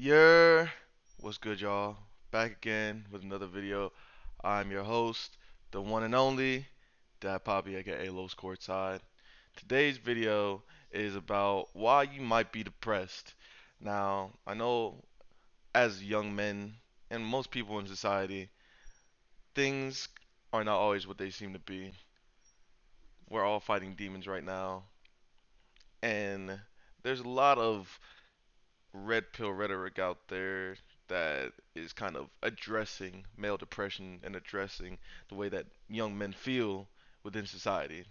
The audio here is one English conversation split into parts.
Yeah, what's good, y'all? Back again with another video. I'm your host, the one and only Dad Poppy, aka Los Courtside. Today's video is about why you might be depressed. Now, I know as young men and most people in society, things are not always what they seem to be. We're all fighting demons right now, and there's a lot of red pill rhetoric out there that is kind of addressing male depression and addressing the way that young men feel within society.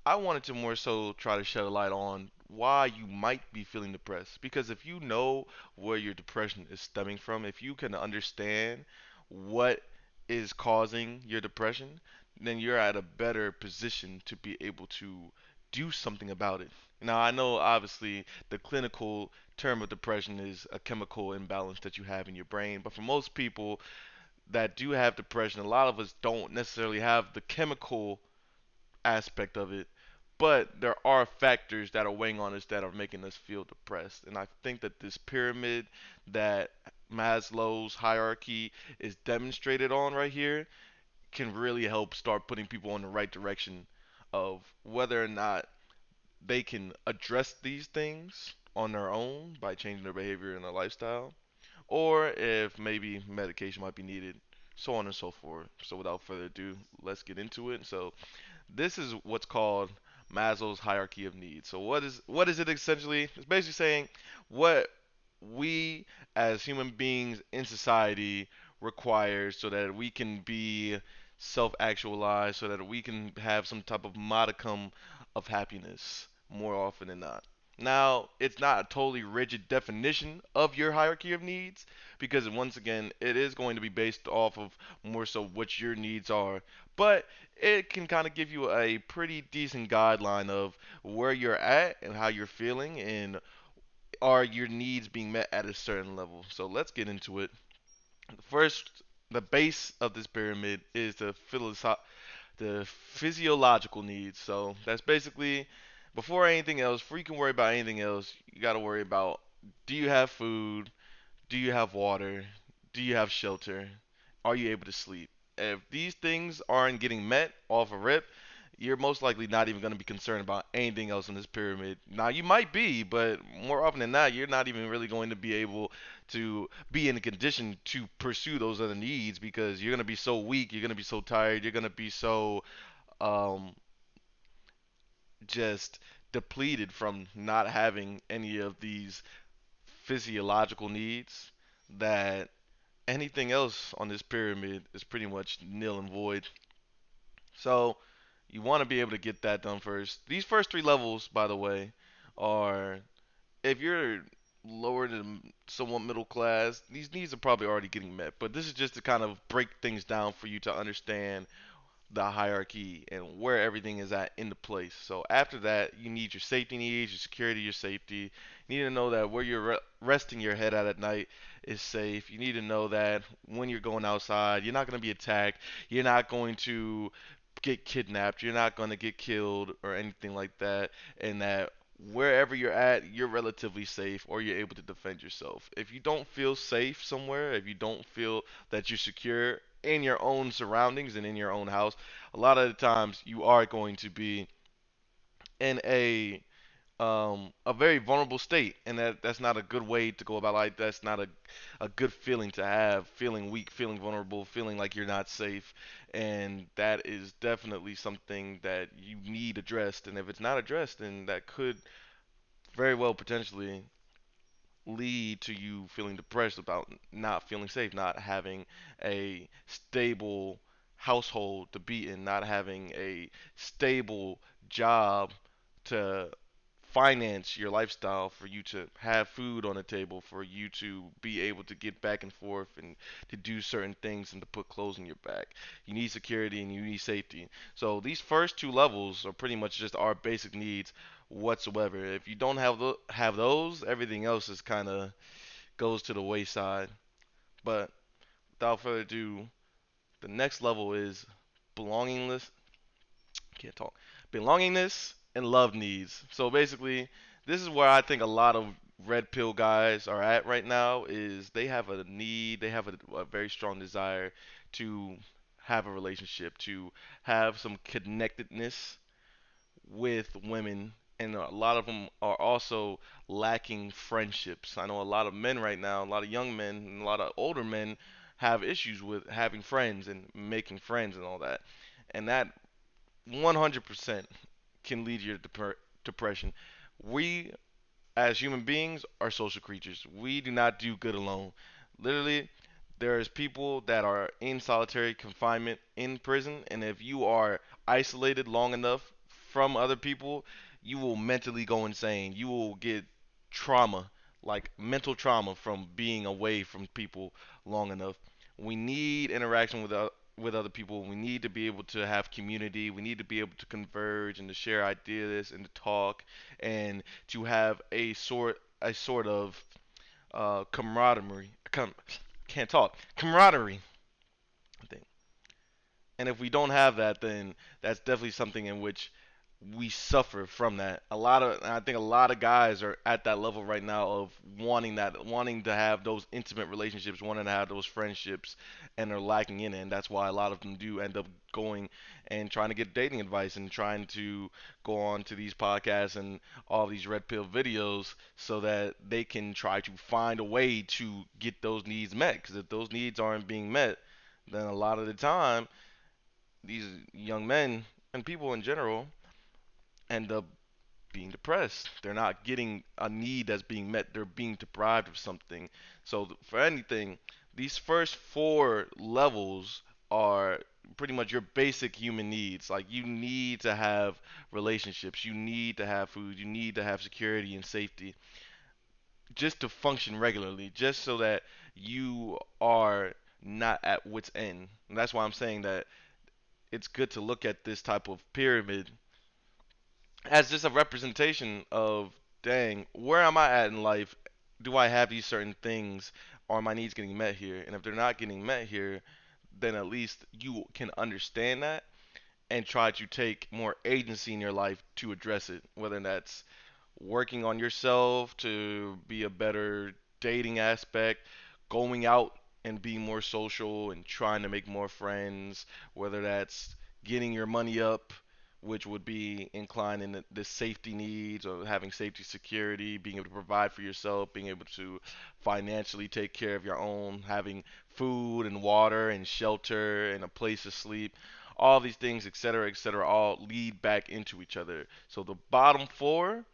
I wanted to more so try to shed a light on why you might be feeling depressed. Because if you know where your depression is stemming from, if you can understand what is causing your depression, then you're at a better position to be able to do something about it. Now, I know obviously the clinical term of depression is a chemical imbalance that you have in your brain, but for most people that do have depression, a lot of us don't necessarily have the chemical aspect of it, but there are factors that are weighing on us that are making us feel depressed. And I think that this pyramid that Maslow's hierarchy is demonstrated on right here can really help start putting people in the right direction of whether or not they can address these things on their own by changing their behavior and their lifestyle, or if maybe medication might be needed, so on and so forth. So without further ado, let's get into it. So this is what's called Maslow's hierarchy of needs. So what is it essentially? It's basically saying what we as human beings in society require so that we can be self-actualized, so that we can have some type of modicum of happiness more often than not. Now, it's not a totally rigid definition of your hierarchy of needs because once again, it is going to be based off of more so what your needs are, but it can kind of give you a pretty decent guideline of where you're at and how you're feeling and are your needs being met at a certain level. So let's get into it. First, the base of this pyramid is the physiological needs. So that's basically before anything else, before you can worry about anything else, you got to worry about, do you have food? Do you have water? Do you have shelter? Are you able to sleep? If these things aren't getting met off a rip, you're most likely not even going to be concerned about anything else in this pyramid. Now, you might be, but more often than not, you're not even really going to be able to be in a condition to pursue those other needs because you're going to be so weak, you're going to be so tired, you're going to be so um, just depleted from not having any of these physiological needs that anything else on this pyramid is pretty much nil and void. So you want to be able to get that done first. These first three levels, by the way, are if you're lower than somewhat middle class, these needs are probably already getting met. But this is just to kind of break things down for you to understand the hierarchy and where everything is at in the place. So after that, you need your safety needs, your security, your safety. You need to know that where you're resting your head at night is safe. You need to know that when you're going outside, you're not going to be attacked. You're not going to get kidnapped. You're not going to get killed or anything like that. And that wherever you're at, you're relatively safe or you're able to defend yourself. If you don't feel safe somewhere, if you don't feel that you're secure in your own surroundings and in your own house, a lot of the times you are going to be in a very vulnerable state, and that's not a good way to go about life. That's not a good feeling to have, feeling weak, feeling vulnerable, feeling like you're not safe, and that is definitely something that you need addressed. And if it's not addressed, then that could very well potentially lead to you feeling depressed about not feeling safe, not having a stable household to be in, not having a stable job to finance your lifestyle, for you to have food on the table, for you to be able to get back and forth and to do certain things and to put clothes on your back. You need security and you need safety. So these first two levels are pretty much just our basic needs whatsoever. If you don't have those, everything else is kind of goes to the wayside. But without further ado, the next level is belongingless. Can't talk. Belongingness and love needs. So basically, this is where I think a lot of red pill guys are at right now is they have a need, they have a very strong desire to have a relationship, to have some connectedness with women, and a lot of them are also lacking friendships. I know a lot of men right now, a lot of young men, and a lot of older men have issues with having friends and making friends and all that. And that 100% can lead you to depression. We as human beings are social creatures. We do not do good alone. Literally, there's people that are in solitary confinement in prison, and if you are isolated long enough from other people, you will mentally go insane. You will get trauma, like mental trauma from being away from people long enough. We need interaction with other people. We need to be able to have community. We need to be able to converge and to share ideas and to talk and to have a sort of camaraderie. Can't talk. Camaraderie. I think. And if we don't have that, then that's definitely something in which we suffer from that. I think a lot of guys are at that level right now of wanting to have those intimate relationships, wanting to have those friendships, and they're lacking in it. And that's why a lot of them do end up going and trying to get dating advice and trying to go on to these podcasts and all these red pill videos so that they can try to find a way to get those needs met. Because if those needs aren't being met, then a lot of the time these young men and people in general end up being depressed. They're not getting a need that's being met. They're being deprived of something. So for anything, these first four levels are pretty much your basic human needs. Like you need to have relationships, you need to have food, you need to have security and safety just to function regularly, just so that you are not at wit's end. And that's why I'm saying that it's good to look at this type of pyramid as just a representation of, dang, where am I at in life? Do I have these certain things? Are my needs getting met here? And if they're not getting met here, then at least you can understand that and try to take more agency in your life to address it. Whether that's working on yourself to be a better dating aspect, going out and being more social and trying to make more friends, whether that's getting your money up, which would be inclined in the safety needs or having safety security, being able to provide for yourself, being able to financially take care of your own, having food and water and shelter and a place to sleep. All these things, et cetera, all lead back into each other. So the bottom four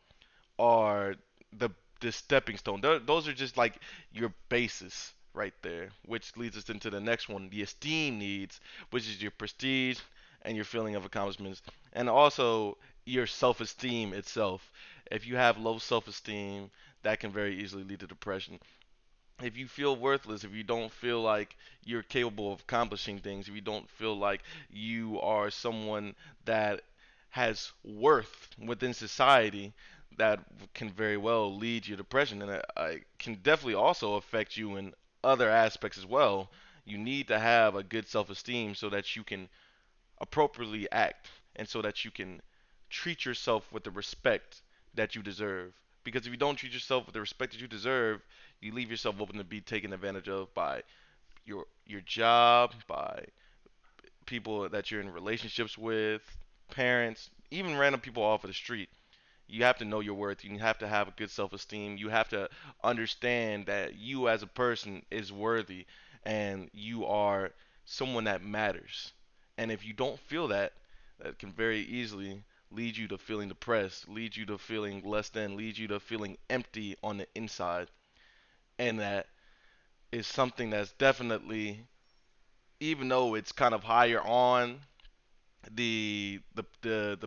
are the the stepping stone. Those are just like your basis right there, which leads us into the next one, the esteem needs, which is your prestige and your feeling of accomplishments, and also your self-esteem itself. If you have low self-esteem, that can very easily lead to depression. If you feel worthless, if you don't feel like you're capable of accomplishing things, if you don't feel like you are someone that has worth within society, that can very well lead to depression, and it can definitely also affect you in other aspects as well. You need to have a good self-esteem so that you can appropriately act and so that you can treat yourself with the respect that you deserve. Because if you don't treat yourself with the respect that you deserve, you leave yourself open to be taken advantage of by your job, by people that you're in relationships with, parents, even random people off of the street. You have to know your worth. You have to have a good self-esteem. You have to understand that you as a person is worthy and you are someone that matters. And if you don't feel that, that can very easily lead you to feeling depressed, lead you to feeling less than, lead you to feeling empty on the inside. And that is something that's definitely, even though it's kind of higher on the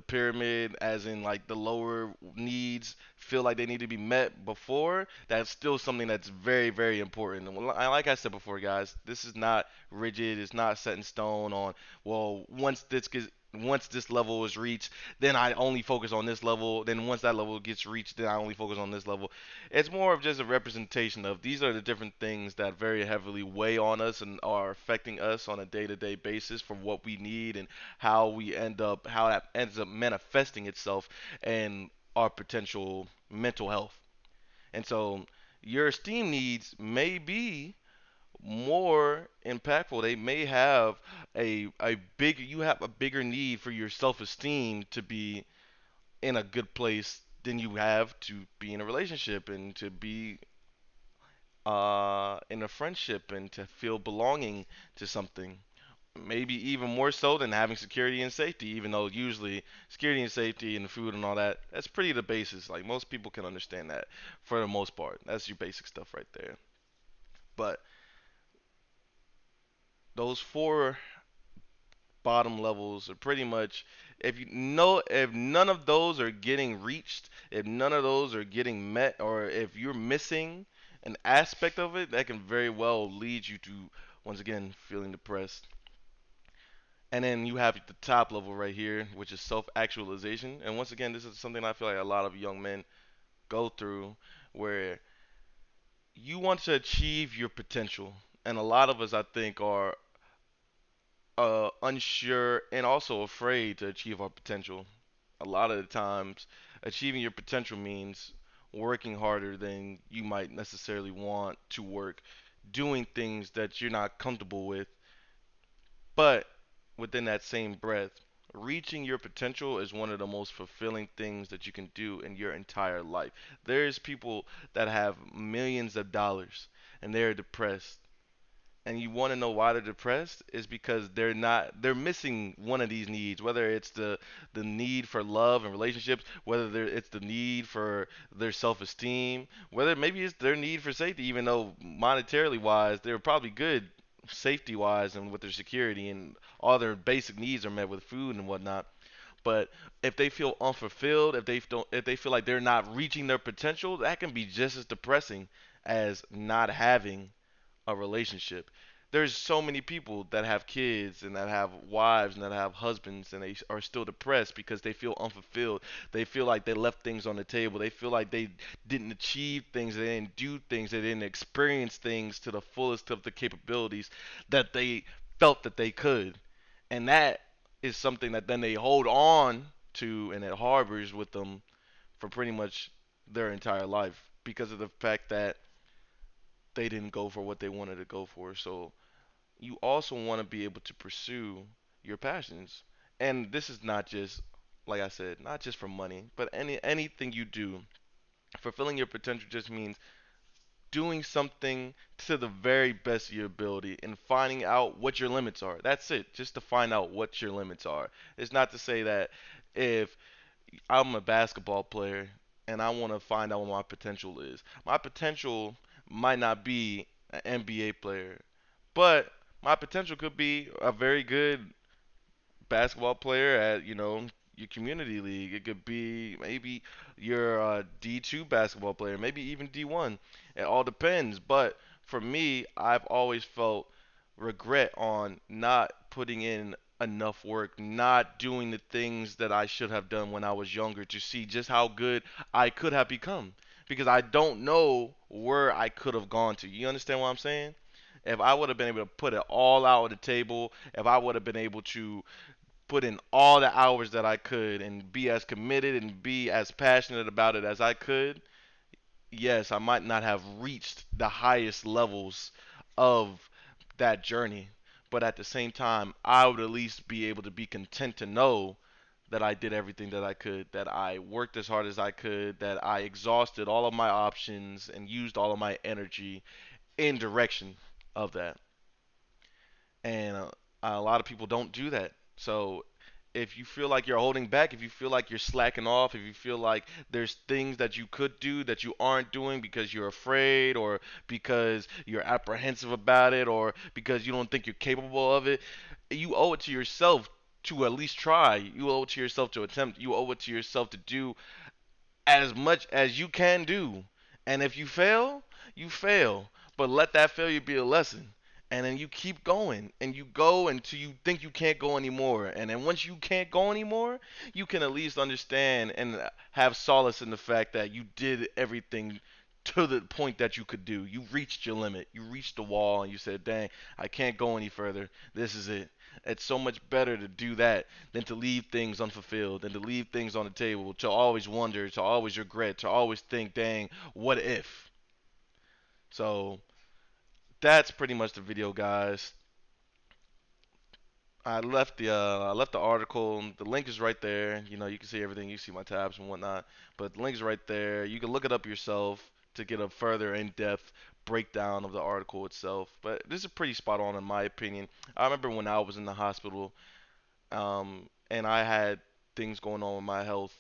pyramid, as in like the lower needs feel like they need to be met before, that's still something that's very, very important. And like I said before, guys, this is not rigid. It's not set in stone on, well, once this level is reached, then I only focus on this level. Then once that level gets reached, then I only focus on this level. It's more of just a representation of these are the different things that very heavily weigh on us and are affecting us on a day-to-day basis for what we need and how that ends up manifesting itself in our potential mental health. And so your esteem needs may be more impactful. They may have a big you have a bigger need for your self-esteem to be in a good place than you have to be in a relationship and to be in a friendship and to feel belonging to something. Maybe even more so than having security and safety, even though usually security and safety and food and all that, that's pretty the basis. Like most people can understand that for the most part. That's your basic stuff right there. But those four bottom levels are pretty much if none of those are getting reached, if none of those are getting met, or if you're missing an aspect of it, that can very well lead you to once again feeling depressed. And then you have the top level right here, which is self-actualization. And once again, this is something I feel like a lot of young men go through, where you want to achieve your potential. And a lot of us, I think, are unsure and also afraid to achieve our potential. A lot of the times, achieving your potential means working harder than you might necessarily want to work, doing things that you're not comfortable with, but within that same breath, reaching your potential is one of the most fulfilling things that you can do in your entire life. There's people that have millions of dollars and they're depressed, and you want to know why they're depressed is because they're missing one of these needs, whether it's the need for love and relationships, whether it's the need for their self-esteem, whether maybe it's their need for safety, even though monetarily wise they're probably good safety wise and with their security and all their basic needs are met with food and whatnot. But if they feel unfulfilled, if they feel like they're not reaching their potential, that can be just as depressing as not having a relationship. There's so many people that have kids and that have wives and that have husbands and they are still depressed because they feel unfulfilled. They feel like they left things on the table. They feel like they didn't achieve things, they didn't do things, they didn't experience things to the fullest of the capabilities that they felt that they could. And that is something that then they hold on to and it harbors with them for pretty much their entire life because of the fact that they didn't go for what they wanted to go for. So you also want to be able to pursue your passions. And this is not just, like I said, not just for money, but anything you do. Fulfilling your potential just means doing something to the very best of your ability and finding out what your limits are. That's it. Just to find out what your limits are. It's not to say that if I'm a basketball player and I want to find out what my potential is. My potential might not be an NBA player, but my potential could be a very good basketball player at your community league. It could be maybe you're a D2 basketball player, maybe even D1. It all depends. But for me, I've always felt regret on not putting in enough work, not doing the things that I should have done when I was younger to see just how good I could have become. Because I don't know where I could have gone to. You understand what I'm saying? If I would have been able to put it all out on the table, if I would have been able to put in all the hours that I could and be as committed and be as passionate about it as I could, yes, I might not have reached the highest levels of that journey. But at the same time, I would at least be able to be content to know that I did everything that I could, that I worked as hard as I could, that I exhausted all of my options and used all of my energy in direction of that. And a lot of people don't do that. So if you feel like you're holding back, if you feel like you're slacking off, if you feel like there's things that you could do that you aren't doing because you're afraid or because you're apprehensive about it or because you don't think you're capable of it, you owe it to yourself to at least try. You owe it to yourself to attempt. You owe it to yourself to do as much as you can do. And if you fail, you fail. But let that failure be a lesson. And then you keep going and you go until you think you can't go anymore. And then once you can't go anymore, you can at least understand and have solace in the fact that you did everything to the point that you could do. You reached your limit. You reached the wall and you said, "Dang, I can't go any further. This is it." It's so much better to do that than to leave things unfulfilled, than to leave things on the table, to always wonder, to always regret, to always think, "Dang, what if?" So that's pretty much the video, guys. I left the article. The link is right there. You know, you can see everything. You see my tabs and whatnot. But the link is right there. You can look it up yourself to get a further in-depth breakdown of the article itself. But this is pretty spot on in my opinion. I remember when I was in the hospital, and I had things going on with my health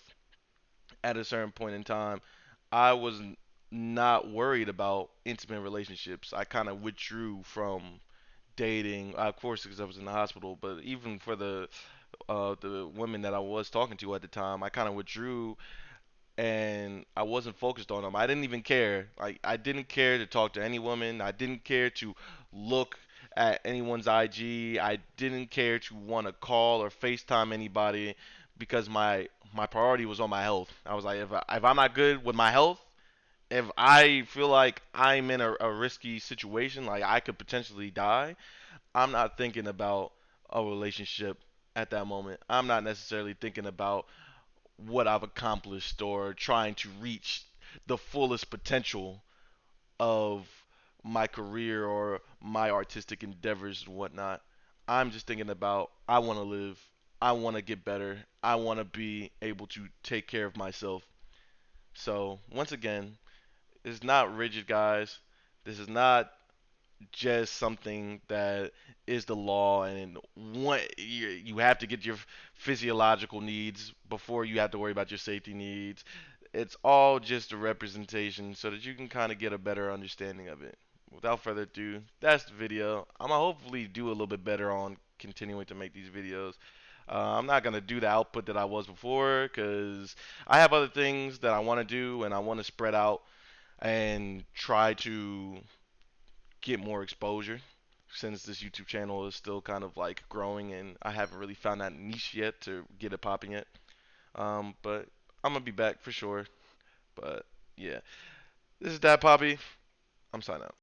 at a certain point in time. I was not worried about intimate relationships. I kind of withdrew from dating, of course, because I was in the hospital. But even for the women that I was talking to at the time, I kind of withdrew and I wasn't focused on them. I didn't even care. Like I didn't care to talk to any woman. I didn't care to look at anyone's IG. I didn't care to want to call or FaceTime anybody because my priority was on my health. I was like, if I'm not good with my health, if I feel like I'm in a risky situation, like I could potentially die, I'm not thinking about a relationship at that moment. I'm not necessarily thinking about what I've accomplished or trying to reach the fullest potential of my career or my artistic endeavors and whatnot. I'm just thinking about I want to live, I want to get better, I want to be able to take care of myself. So, once again, it's not rigid, guys. This is not just something that is the law and you have to get your physiological needs before you have to worry about your safety needs. It's all just a representation so that you can kind of get a better understanding of it. Without further ado, that's the video. I'm gonna hopefully do a little bit better on continuing to make these videos. I'm not gonna do the output that I was before because I have other things that I want to do and I want to spread out and try to get more exposure since this YouTube channel is still kind of like growing and I haven't really found that niche yet to get it popping yet. But I'm gonna be back for sure. But yeah, this is Dad Poppy. I'm signing out.